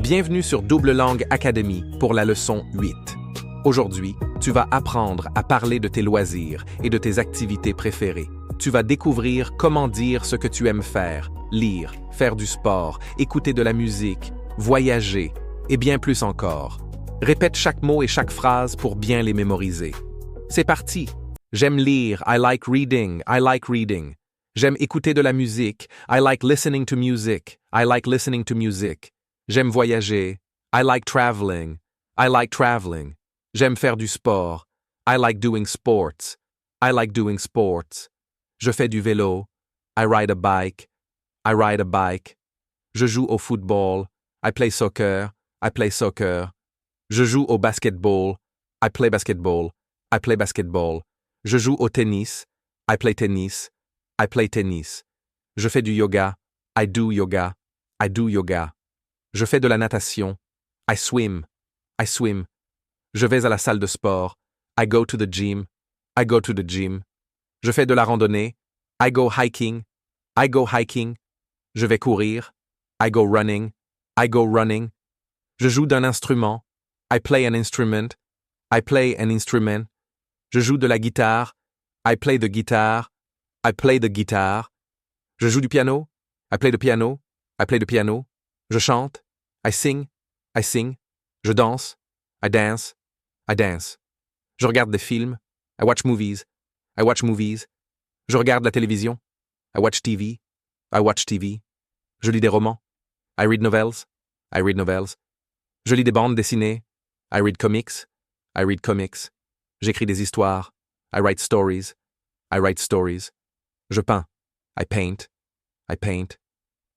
Bienvenue sur Double Langue Academy pour la leçon 8. Aujourd'hui, tu vas apprendre à parler de tes loisirs et de tes activités préférées. Tu vas découvrir comment dire ce que tu aimes faire, lire, faire du sport, écouter de la musique, voyager et bien plus encore. Répète chaque mot et chaque phrase pour bien les mémoriser. C'est parti! J'aime lire, I like reading, I like reading. J'aime écouter de la musique, I like listening to music, I like listening to music. J'aime voyager, I like traveling, I like traveling. J'aime faire du sport, I like doing sports, I like doing sports. Je fais du vélo, I ride a bike, I ride a bike. Je joue au football, I play soccer, I play soccer. Je joue au basketball, I play basketball, I play basketball. Je joue au tennis, I play tennis, I play tennis. Je fais du yoga, I do yoga, I do yoga. Je fais de la natation, I swim, I swim. Je vais à la salle de sport, I go to the gym, I go to the gym. Je fais de la randonnée, I go hiking, I go hiking. Je vais courir, I go running, I go running. Je joue d'un instrument, I play an instrument, I play an instrument. Je joue de la guitare, I play the guitar, I play the guitar. Je joue du piano, I play the piano, I play the piano. Je chante, I sing, I sing. Je danse, I dance, I dance. Je regarde des films, I watch movies, I watch movies. Je regarde la télévision, I watch TV, I watch TV. Je lis des romans, I read novels, I read novels. Je lis des bandes dessinées, I read comics, I read comics. J'écris des histoires, I write stories, I write stories. Je peins, I paint, I paint.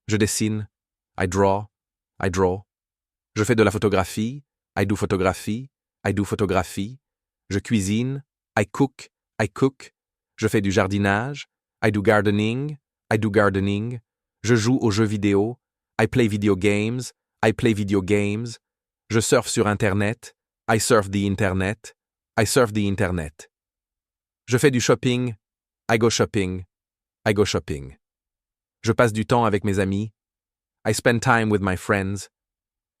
Je dessine, I draw, I draw. Je fais de la photographie, I do photography, I do photography. Je cuisine, I cook, I cook. Je fais du jardinage, I do gardening, I do gardening. Je joue aux jeux vidéo, I play video games, I play video games. Je surfe sur Internet, I surf the Internet, I surf the Internet. Je fais du shopping, I go shopping, I go shopping. Je passe du temps avec mes amis, I spend time with my friends,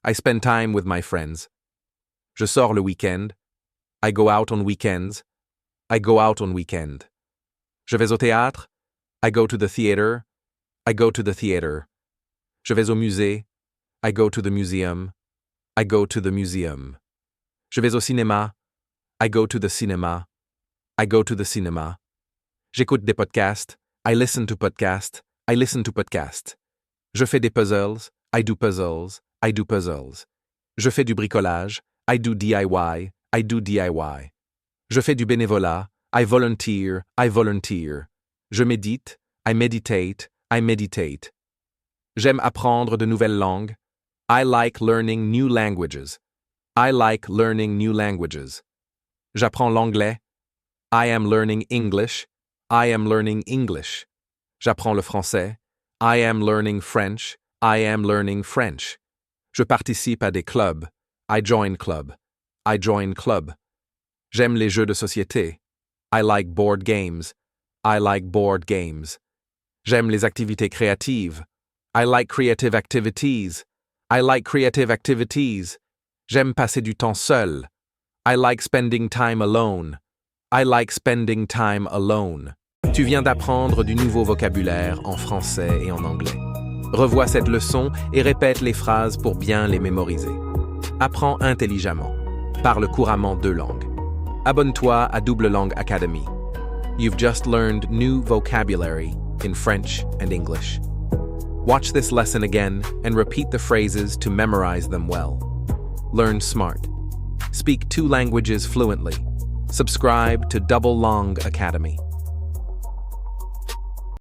I spend time with my friends. Je sors le week-end, I go out on weekends, I go out on weekend. Je vais au théâtre, I go to the theater, I go to the theater. Je vais au musée, I go to the museum, I go to the museum. Je vais au cinéma, I go to the cinema, I go to the cinema. J'écoute des podcasts, I listen to podcasts, I listen to podcasts. Je fais des puzzles, I do puzzles, I do puzzles. Je fais du bricolage, I do DIY, I do DIY. Je fais du bénévolat, I volunteer, I volunteer. Je médite, I meditate, I meditate. J'aime apprendre de nouvelles langues, I like learning new languages. I like learning new languages. J'apprends l'anglais, I am learning English, I am learning English. J'apprends le français, I am learning French, I am learning French. Je participe à des clubs, I join club, I join club. J'aime les jeux de société, I like board games, I like board games. J'aime les activités créatives, I like creative activities, I like creative activities. J'aime passer du temps seul, I like spending time alone, I like spending time alone. Tu viens d'apprendre du nouveau vocabulaire en français et en anglais. Revois cette leçon et répète les phrases pour bien les mémoriser. Apprends intelligemment. Parle couramment 2 langues. Abonne-toi à Double Langue Academy. You've just learned new vocabulary in French and English. Watch this lesson again and repeat the phrases to memorize them well. Learn smart. Speak 2 languages fluently. Subscribe to Double Langue Academy.